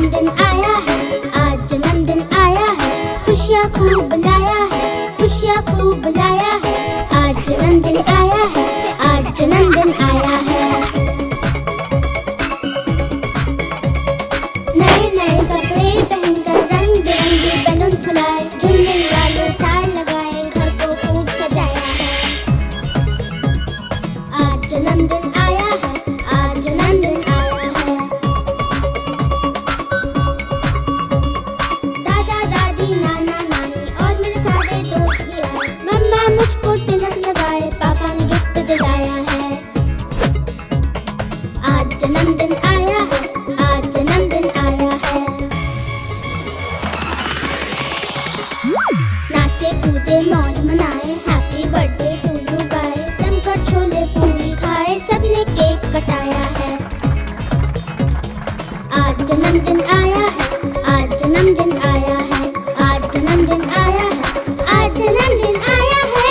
जन्मदिन आया है, आज जन्मदिन आया है, खुशियाँ खूब लाया है, खुशियाँ खूब लाया है। आज जन्मदिन आया है, आज जन्मदिन आया है। नए नए कपड़े पहनकर रंग बिरंगे बैलून फुलाए, झुलने वाले तार लगाए, घर को खूब सजाया है। आज जन्मदिन आया है, आज जन्मदिन आया है। दादा दादी नाना नानी और मेरे सारे दोस्त भी आए। मम्मा मुझको तिलक लगाए, पापा ने गिफ्ट दिलाया है। आज जन्मदिन आया है, आज जन्मदिन आया है। नाचे कूदे मौज मनाए, हैप्पी बर्थडे टू यू गाए, जमकर छोले पूरी खाए, सबने केक कटाया है। आज जन्मदिन आया है, आज जन्मदिन आया है, आज जन्मदिन आया है, आज जन्मदिन आया है।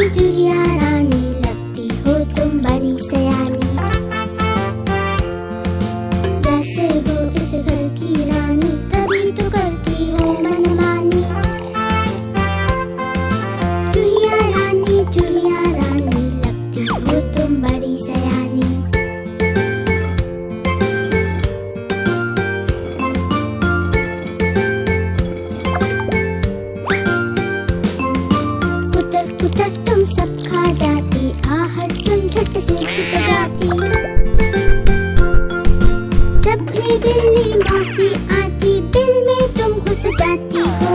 चुहिया रानी लगती हो तुम बड़ी सयानी, जैसे हो इस घर की रानी, तभी तो करती हो मनमानी। चुहिया रानी लगती हो तुम बड़ी सयानी। पुतर तुम सब खा जाती, आहट सुन झट से छुप जाती। जब भी बिल्ली मौसी आती, बिल में तुम घुस जाती हो।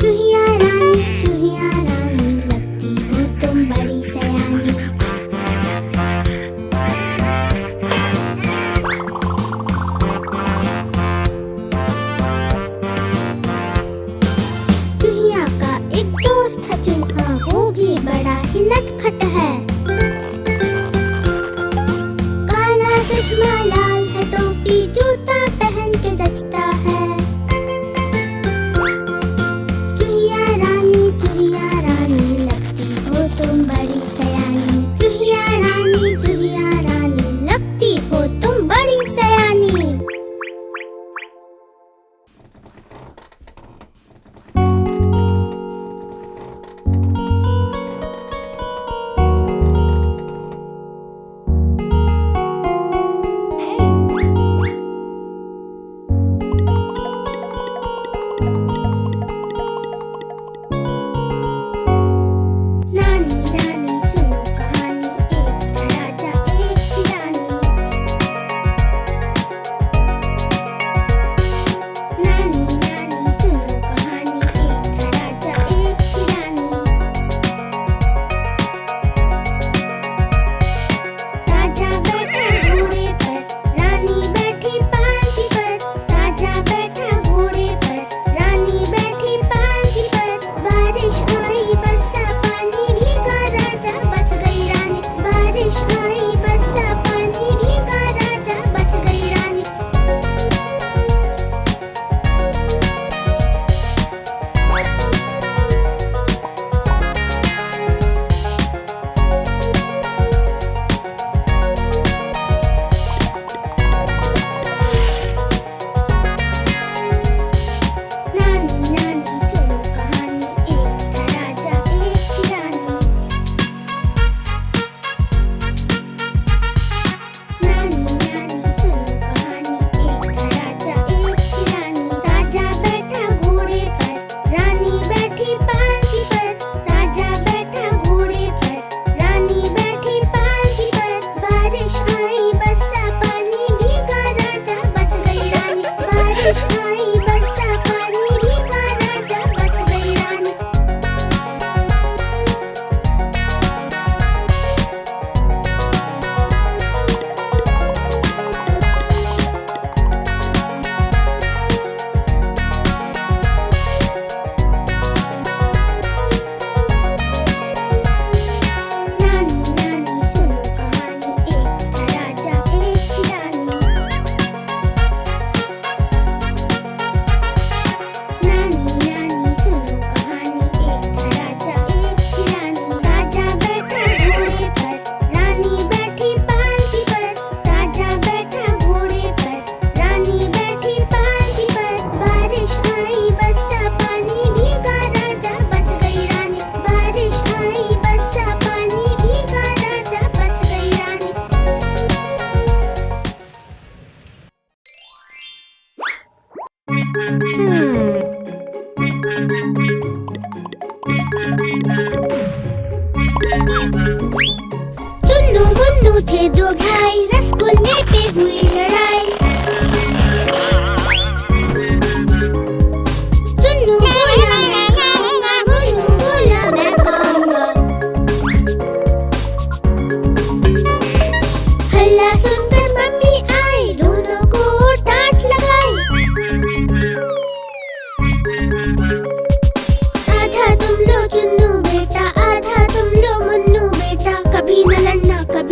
चुहिया रानी लगती हो तुम बड़ी सयानी। एक दोस्त है चूहा, वो भी बड़ा ही नटखट है। काला चश्मा लाल है टोपी, जूता पहन के जचता है। चुहिया रानी लगती हो तुम बड़ी सयानी। चुहिया रानी लगती हो तुम बड़ी सयानी। नानी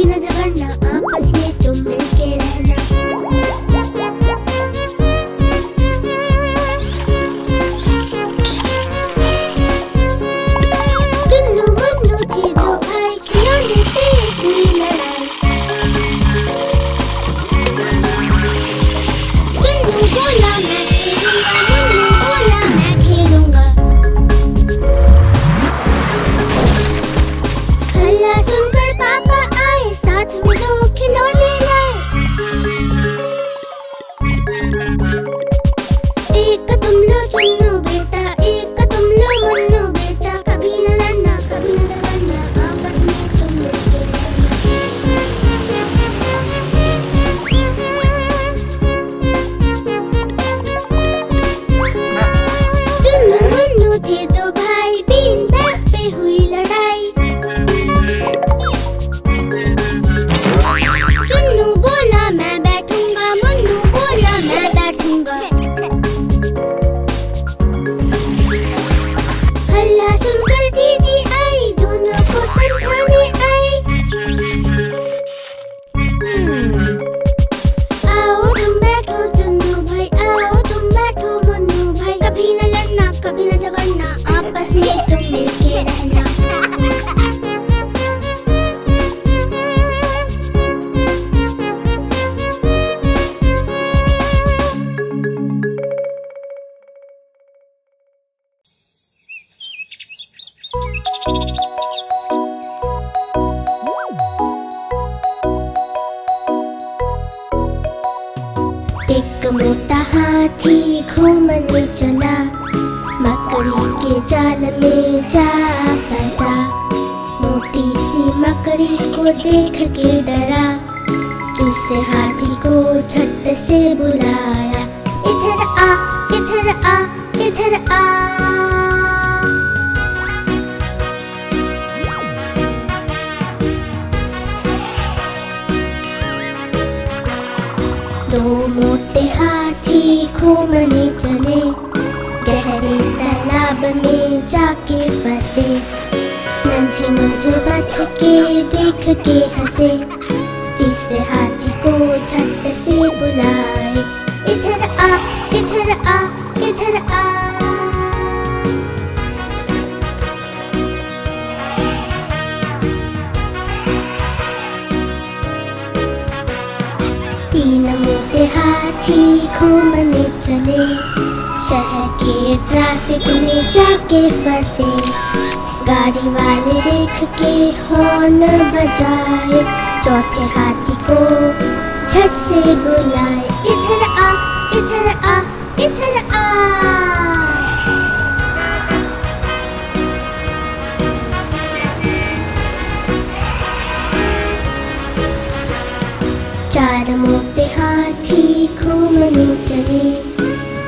कभी न झगड़ना, आपस में तुम मिलके रहना। टुन्नू मुन्नू थे दो भाई, खिलौने से हुई लड़ाई। टुन्नू बोला मैं खेलूंगा, मुन्नू बोला मैं खेलूंगा। हल्ला सुनकर पापा आए, साथ में दो खिलौने लाए। एक का तुम लो चुन्नू बेटा, एक का तुम लो मुन्नू बेटा। कभी न लड़ना, कभी न झगड़ना, आपस में तुम मिलके रहना। टुन्नू मुन्नू थे दो भाई, बीन बैग पे हुई लड़ाई। टुन्नू बोला मैं बैठूंगा, मुन्नू बोला मैं बैठूंगा। हल्ला सुनकर दीदी आई, दोनों को समझाने आई। आओ तुम बैठो टुन्नू भाई, आओ तुम बैठो मुन्नू भाई। कभी न लड़ना, कभी न झगड़ना, आपस में तुम मिलके रहना। एक मोटा हाथी घूमने चला, मकड़ी के जाल में जा फंसा। मोटी सी मकड़ी को देख के डरा, दूसरे हाथी को झट से बुलाया। इधर आ, इधर आ, इधर आ। दो मोटे हाथी घूमने चले, गहरे तालाब में जाके फंसे। नन्हे मुन्हे बच के देख के हंसे, तीसरे हाथी को झट से बुलाए। इधर आ, इधर आ, इधर आ। तीन मोटे हाथी घूमने चले, शहर के ट्रैफिक में जाके फंसे। गाड़ी वाले देख के हॉर्न बजाए, चौथे हाथी को झट से बुलाए। इधर आ, इधर आ, इधर आ। चार मोटे हाथी घूमने चले,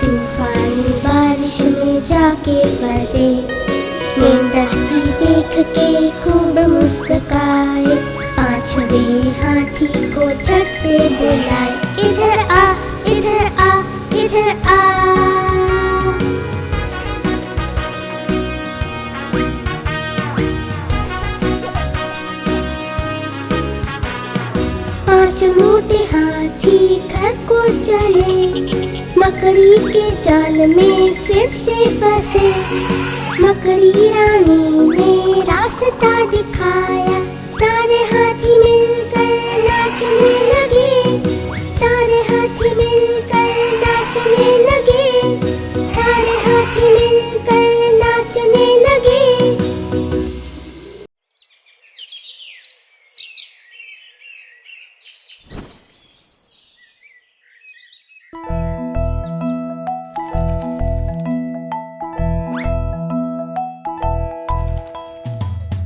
तूफानी बारिश में जाके फंसे। मेंढक जी देख के खूब मुस्काए, पांचवें हाथी को झट से बुलाए। इधर आ, इधर आ, इधर आ। पांच मोटे हाथी घर को चले, मकड़ी के जाल में फिर से फंसे। मकड़ी रानी ने रास्ता दिखाया, सारे हाथी मिलकर नाचने लगे। सारे हाथी मिलकर नाचने लगे, सारे हाथी मिलकर नाचने लगे।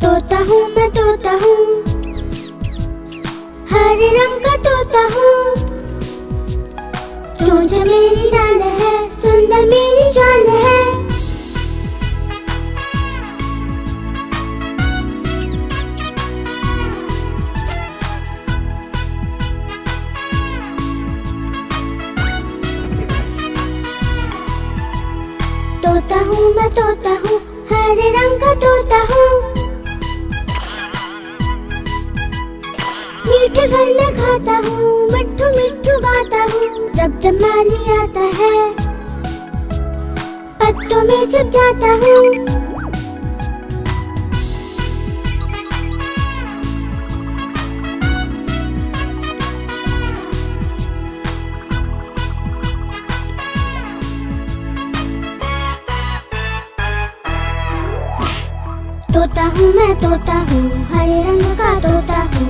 तोता हूँ मैं तोता हूँ, हरे रंग का तोता हूँ। चोंच मेरी लाल है, सुंदर मेरी चाल है। तोता हूँ मैं तोता हूँ, हरे रंग का तोता हूँ। मीठे फल मैं खाता हूँ, मिट्ठू मिट्ठू गाता हूँ। जब जब माली आता है पत्तों में छिप जाता हूँ। तोता हूँ मैं तोता हूँ, हरे रंग का तोता हूँ।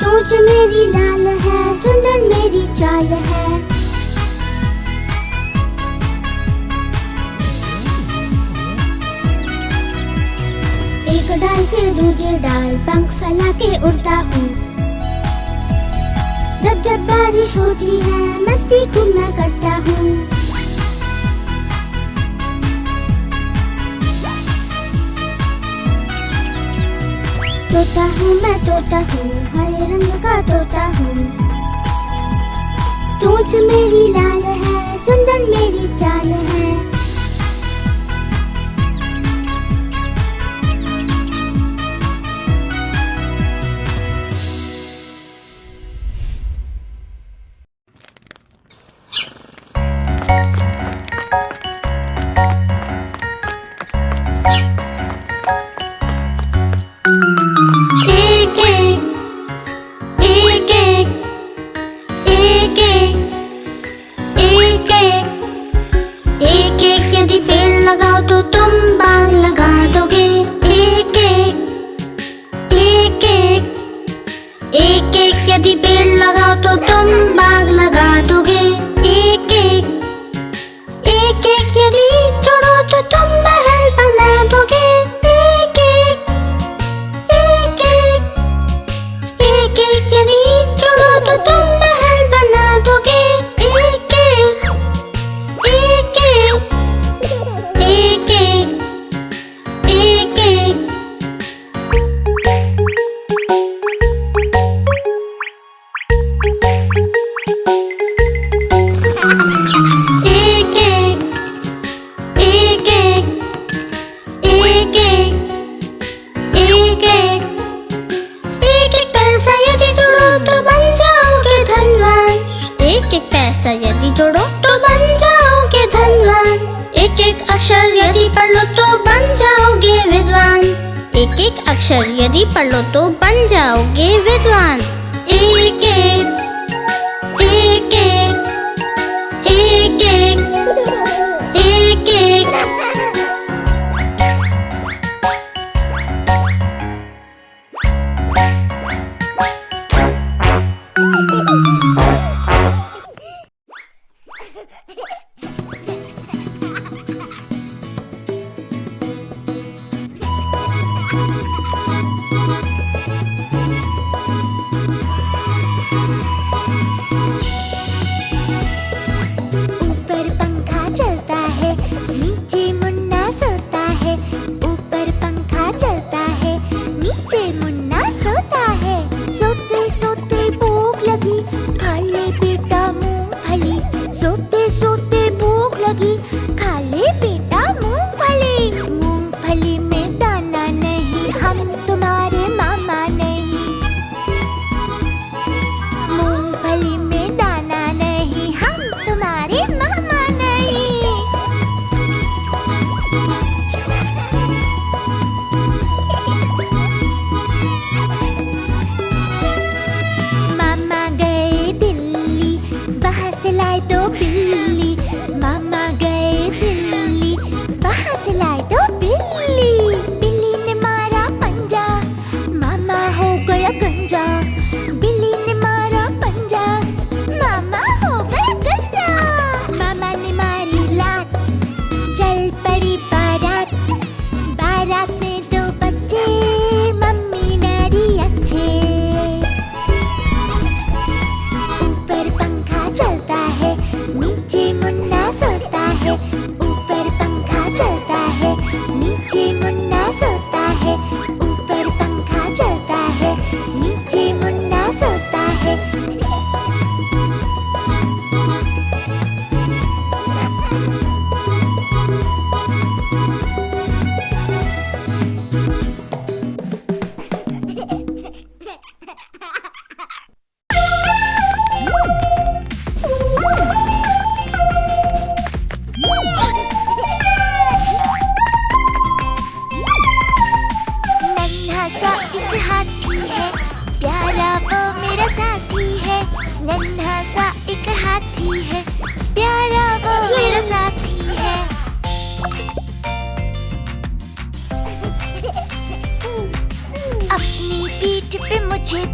चोंच मेरी लाल है, सुंदर मेरी चाल है। एक डाल से दूसरे डाल पंख फैला के उड़ता हूँ। जब जब बारिश होती है मस्ती खूब मैं करता हूँ। तोता हूँ मैं तोता हूँ, हरे रंग का तोता हूँ। चोंच मेरी लाल है, सुंदर मेरी चाल है। यदि पेड़ लगाओ तो तुम बाग लगा दोगे। एक एक एक एक यदि जोड़ो तो तुम महल बना दोगे। एक एक एक एक एक एक यदि जोड़ो तो तुम महल बना दोगे। एक एक एक एक एक एक एक यदि जोड़ो तो बन जाओगे धनवान। एक एक अक्षर यदि पढ़ लो तो बन जाओगे विद्वान। एक एक अक्षर यदि पढ़ लो तो बन जाओगे विद्वान। एक एक एक एक एक एक एक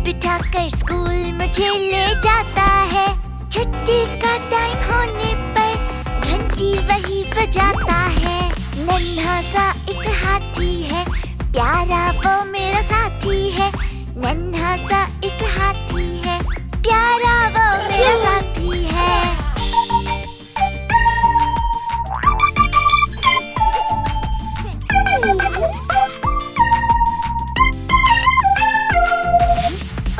बिठाकर स्कूल मुझे ले जाता है। छुट्टी का टाइम होने पर घंटी वही बजाता है। नन्हा सा एक हाथी है, प्यारा वो मेरा साथी है। नन्हा सा एक हाथी है, प्यारा वो मेरा साथी है।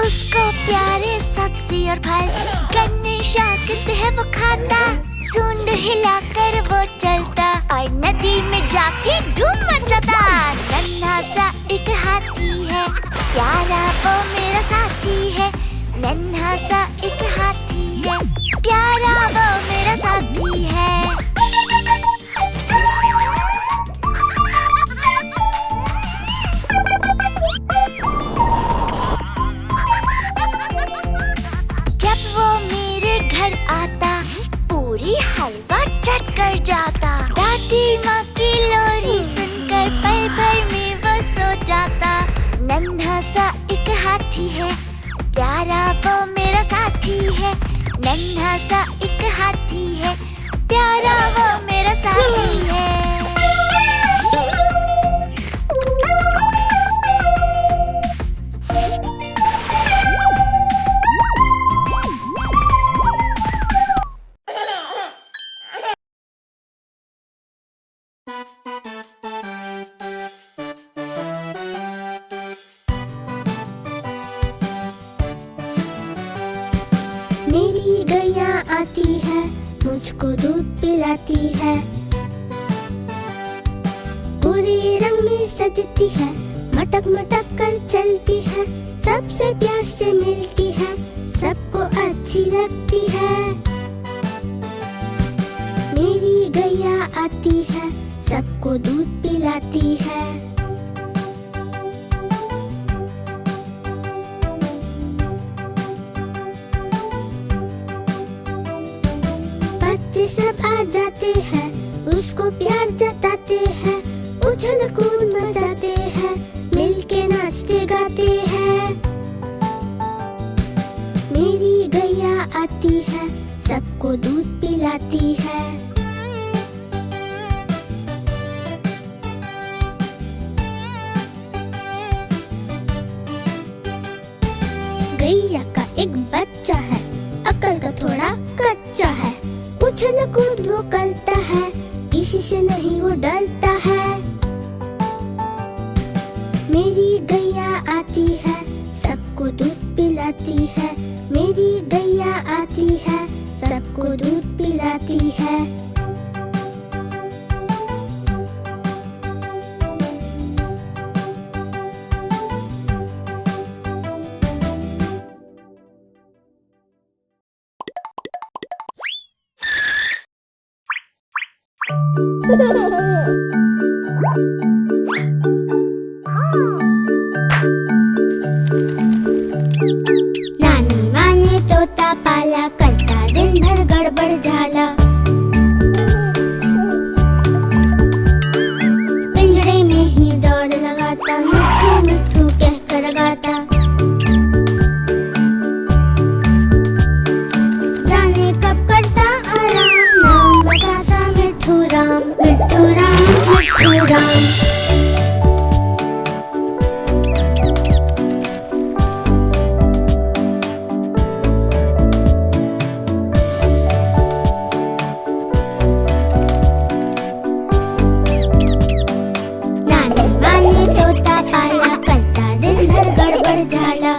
उसको प्यारे सब्जी और फल गन्ने शाक से है वो खाता। सूंड हिलाकर वो चलता और नदी में जाके धूम मचाता। नन्हा सा एक हाथी है, प्यारा वो मेरा साथी है। नन्हा सा एक हाथी है, प्यारा वो मेरा साथी है। जब वो मेरे घर आता पूरी हलवा चट कर जाता। दादी माँ की लोरी सुनकर पल भर में वो सो जाता। नन्हा सा एक हाथी है, प्यारा वो मेरा साथी है। नन्हा सा एक हाथी है, प्यारा वो मेरा साथी है। मेरी गैया आती है, मुझको दूध पिलाती है। पूरे रंग में सजती है, मटक मटक कर चलती है। सबसे प्यार से मिलती है, सबको अच्छी लगती है। मेरी गैया आती है, सबको दूध पिलाती है। बच्चे सब आ जाते हैं, उसको प्यार जताते हैं। उछल कूद मचाते हैं, मिलके नाचते गाते हैं। मेरी गैया आती है, सबको दूध पिलाती है। गैया का एक बच्चा है, अकल का थोड़ा कच्चा है। उछल कूद वो करता है, किसी से नहीं वो डरता है। मेरी गैया आती है, सबको दूध पिलाती है। मेरी गैया आती है, सबको दूध पिलाती है। नानी माँ ने तोता पाला, करता दिन भर गड़बड़ झाला। पिंजड़े में ही दौड़ लगाता, मिट्ठू मिट्ठू कह कर गाता। जाने कब करता आराम, नाम बताता मिट्ठू राम, मिट्ठू राम, मिट्ठू राम। नानी माँ ने तोता पाला, करता दिन भर गड़बड़ झाला।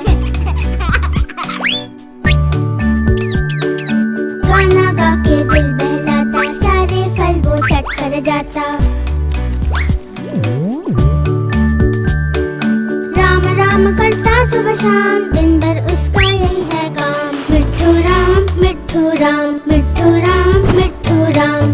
गाना गा के दिल बहलाता, सारे फल वो चट कर जाता। राम राम करता सुबह शाम, दिन भर उसका यही है काम। मिट्ठू राम, मिट्ठू राम, मिट्ठू राम, मिट्ठू राम।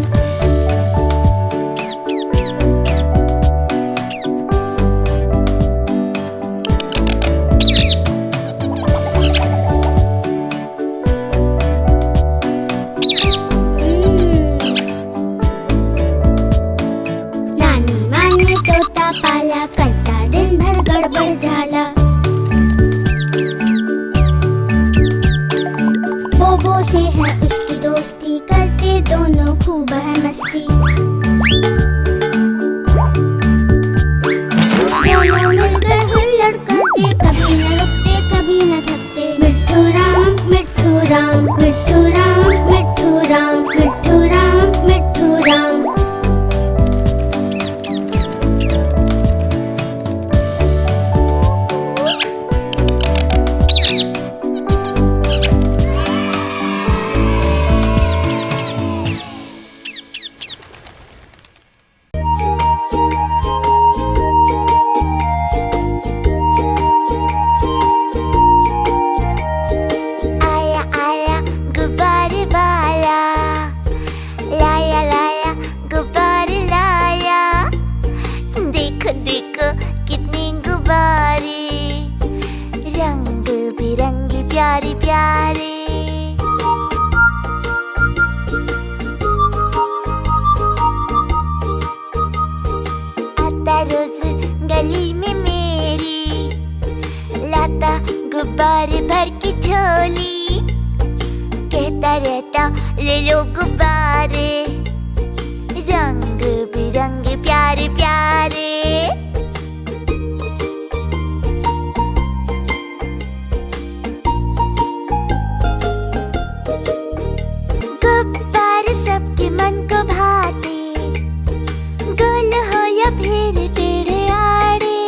नानी माँ ने तोता पाला, करता दिन भर गड़बड़ झाला। ले लो गुब्बारे, रंग बिरंगे प्यारे प्यारे। गुब्बारे सबके मन को भाते, गोल हो या फिर टेढ़े आड़े,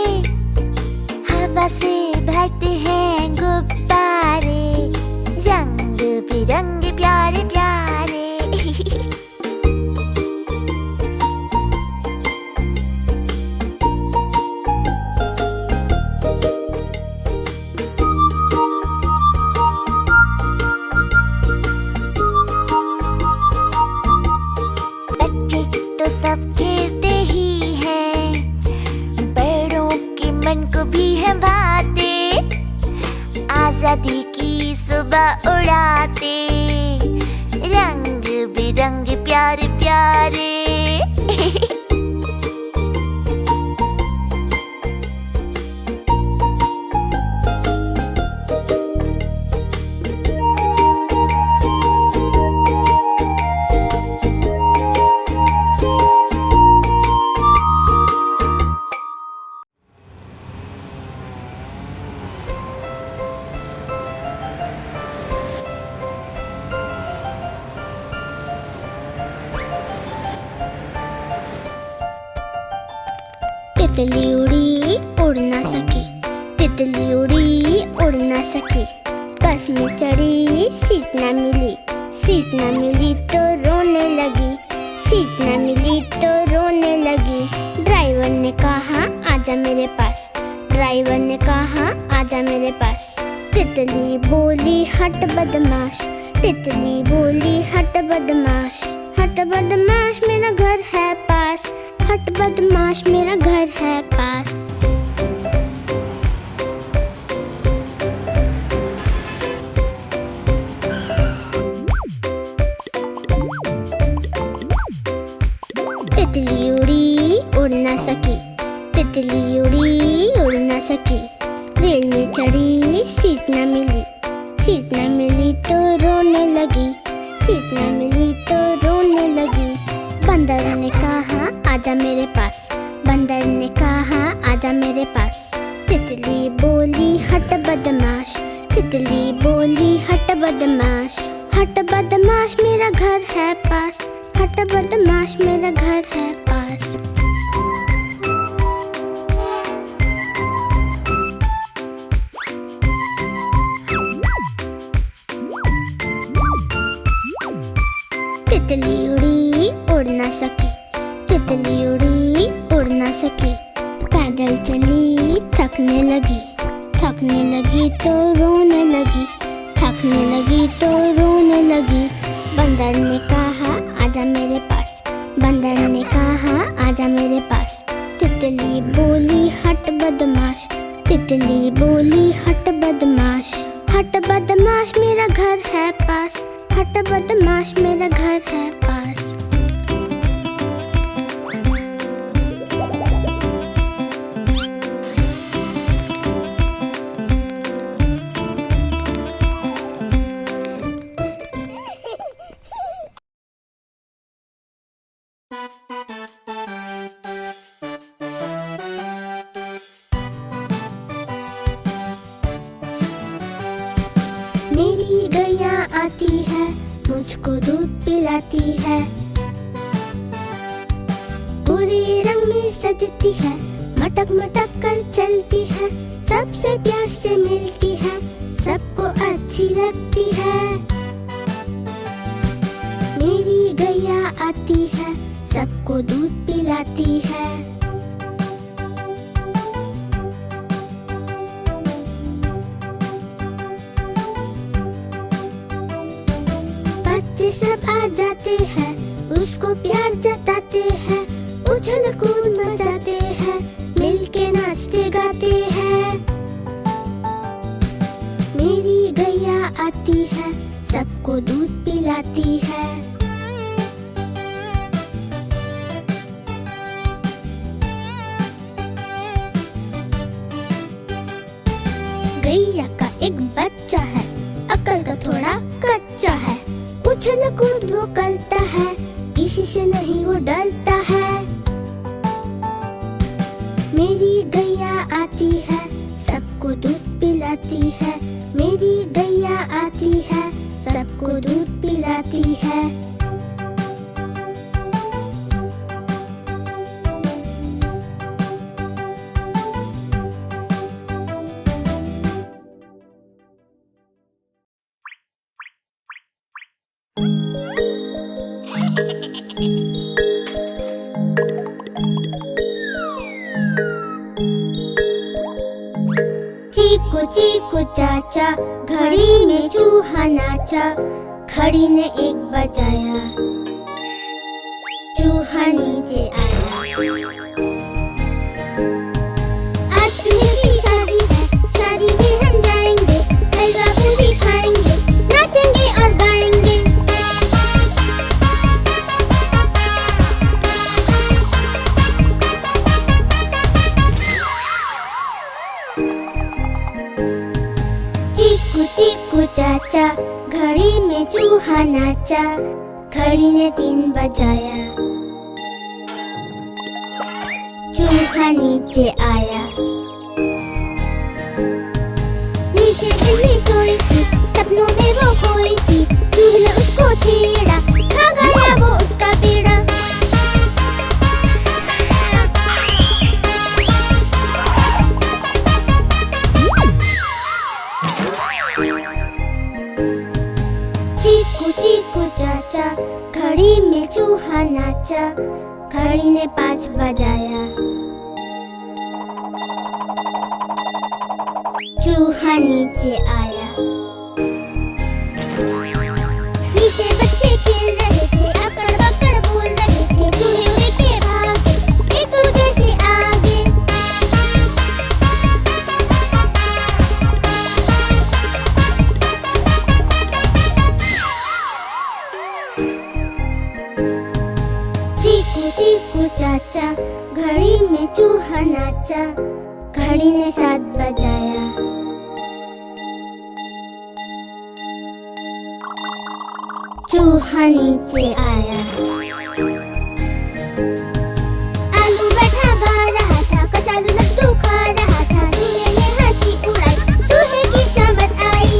हवा से भरते हैं गुब्बारे, रंग बिरंगे प्यारे प्यारे। बच्चे तो सब खेलते ही हैं, बड़ों के मन को भी है बातें, आजादी की सुबह उड़ाते, रंग बिरंगे प्यारे प्यारे। तितली उड़ी उड़ ना सके, तितली उड़ी उड़ ना सके, बस में चढ़ी सीट ना मिली, सीट ना मिली तो रोने लगी, सीट ना मिली तो रोने लगी। ड्राइवर ने कहा आजा मेरे पास, ड्राइवर ने कहा आजा मेरे पास। तितली बोली हट बदमाश, तितली बोली हट बदमाश, हट बदमाश मेरा घर है पास, हट बदमाश मेरा घर है पास। तितली उड़ी उड़ ना सकी, तितली उड़ी उड़ ना सकी, रेल में चढ़ी सीट ना मिली, सीट ना मिली तो रोने लगी, सीट ना मिली तो रोने लगी। बंदर ने कहा आजा मेरे पास, बंदर ने कहा आजा मेरे पास। तितली बोली हट बदमाश, तितली बोली हट बदमाश, हट बदमाश मेरा घर है पास, हट बदमाश मेरा घर है पास। तितली उड़ी उड़ ना सकी, तितली उड़ी उड़ ना सकी, पैदल चली थकने लगी, थकने लगी तो रोने लगी, थकने लगी तो रोने लगी। बंदर ने कहा आजा मेरे पास, बंदर ने कहा आजा मेरे पास। तितली बोली हट बदमाश, तितली बोली हट बदमाश, हट बदमाश मेरा घर है पास, हट बदमाश मेरा घर है पास। मेरी गैया आती है, मुझको दूध पिलाती है, पूरे रंग में सजती है, मटक मटक कर चलती है, सबसे प्यार से मिलती है, सबको अच्छी लगती है। मेरी गैया आती है, सबको दूध पिलाती है। बच्चे सब आ जाते हैं, उसको प्यार जताते हैं, उछल कूद मचाते हैं, मिलके नाचते गाते हैं। मेरी गैया आती है, सबको दूध पिलाती है। गैया का एक बच्चा है, अकल का थोड़ा कच्चा है, उछल कूद वो डरता है। मेरी गैया आती है, सबको दूध पिलाती है। मेरी गैया आती है, सबको दूध पिलाती है। चीकू चीकू चाचा, घड़ी में चूहा नाचा। घड़ी ने एक बजाया, चूहा नीचे आया। आज सुनील की शादी है, शादी में हम जाएंगे, हलवा पूरी खाएंगे, नाचेंगे और गाएंगे। चीकू चीकू चाचा, घड़ी में चूहा नाचा। घड़ी ने 3 बजाया, चूहा नीचे आया। नीचे बिल्ली सोई थी, सपनों में वो खोई थी। चूहे ने उसको छेड़ा, खा गया वो उसका पेड़ा। चीकू चीकू चाचा, घड़ी में चूहा नाचा। घड़ी ने 5 बजाया, चूहा नीचे आया। नीचे बच्चे खेल रहे थे, अकड़ बकड़ बोल रहे थे। चूहे उड़ के भागे, एक दूजे से आगे। चीकू चीकू चाचा, घड़ी में चूहा नाचा। घड़ी ने 7 बजाया, चूहा नीचे आया। आलू बैठा गा रहा था, कचालू लड्डू खा रहा था। चूहे ने हंसी उड़ाई, चूहे की शामत आई।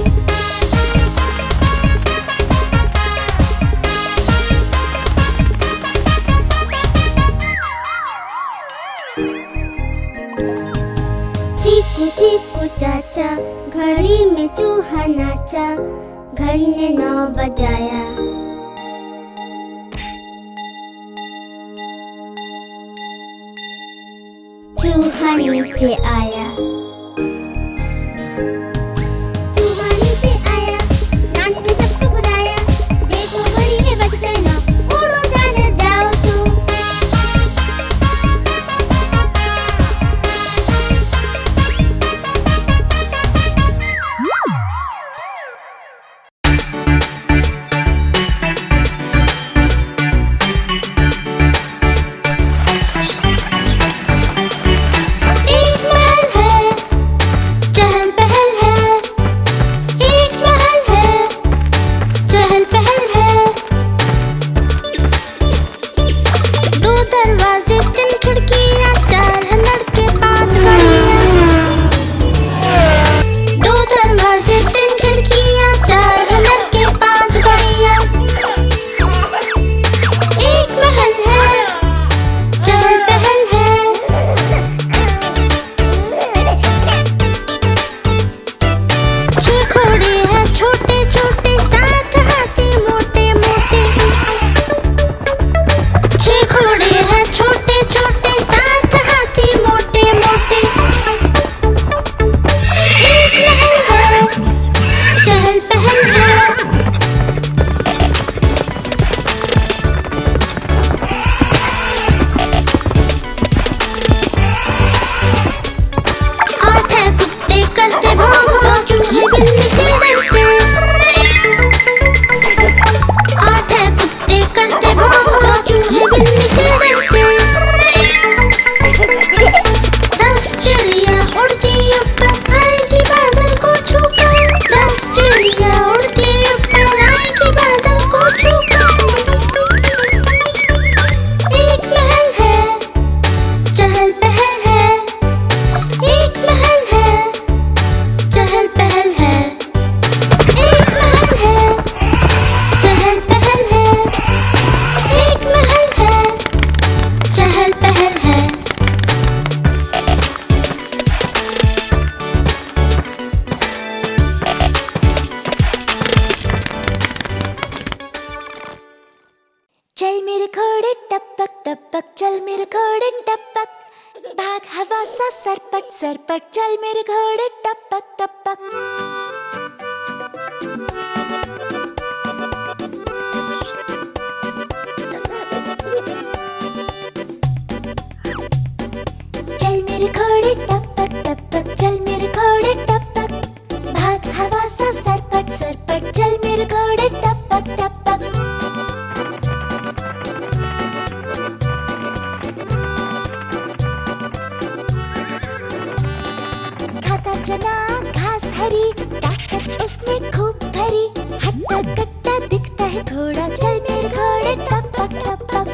चीकू चीकू चाचा, घड़ी में चूहा नाचा। घड़ी ने 9 बजाया, चूहा नीचे आया। चूहा नीचे आया, नानी ने सबको बुलाया। देखो घड़ी में बज गए 9, उड़ो जानवर जाओ सो। एक बार टपक चल मेरे घोड़े टपक, भाग हवा सा सरपट सरपट चल मेरे घोड़े टपक टपक। चल मेरे घोड़े टपक टपक चल मेरे घोड़े टपक, भाग हवा सा सरपट सरपट चल मेरे घोड़े टपक टपक। खाता चना घास हरी, ताकत उसमें खूब भरी, हट्टा कट्टा दिखता है घोड़ा चल मेरे घोड़े टपक टपक।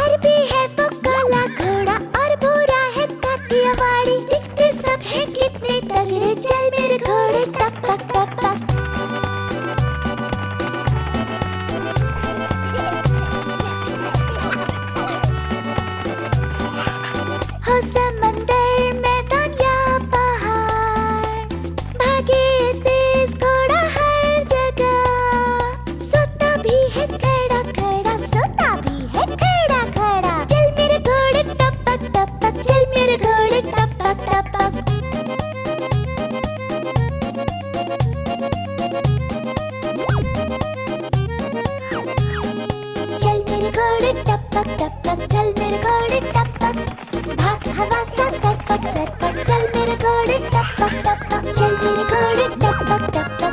अरबी है वो काला घोड़ा और भूरा है काठियावाड़ी, दिखते सब है कितने तगड़े चल मेरे घोड़े टपक टपक। हो समंदर मैदान या पहाड़, भागे तेज घोड़ा हर जगह, सोता भी है खड़ा खड़ा सोता भी है खड़ा खड़ा चल मेरे घोड़े टपक टपक चल मेरे घोड़े टपक टपक। चल मेरे घोड़े टपक टपक चल मेरे घोड़े टपक, भाग हवा सा सरपट सरपट चल मेरे घोड़े टपक टपक चल मेरे घोड़े टपक टपक।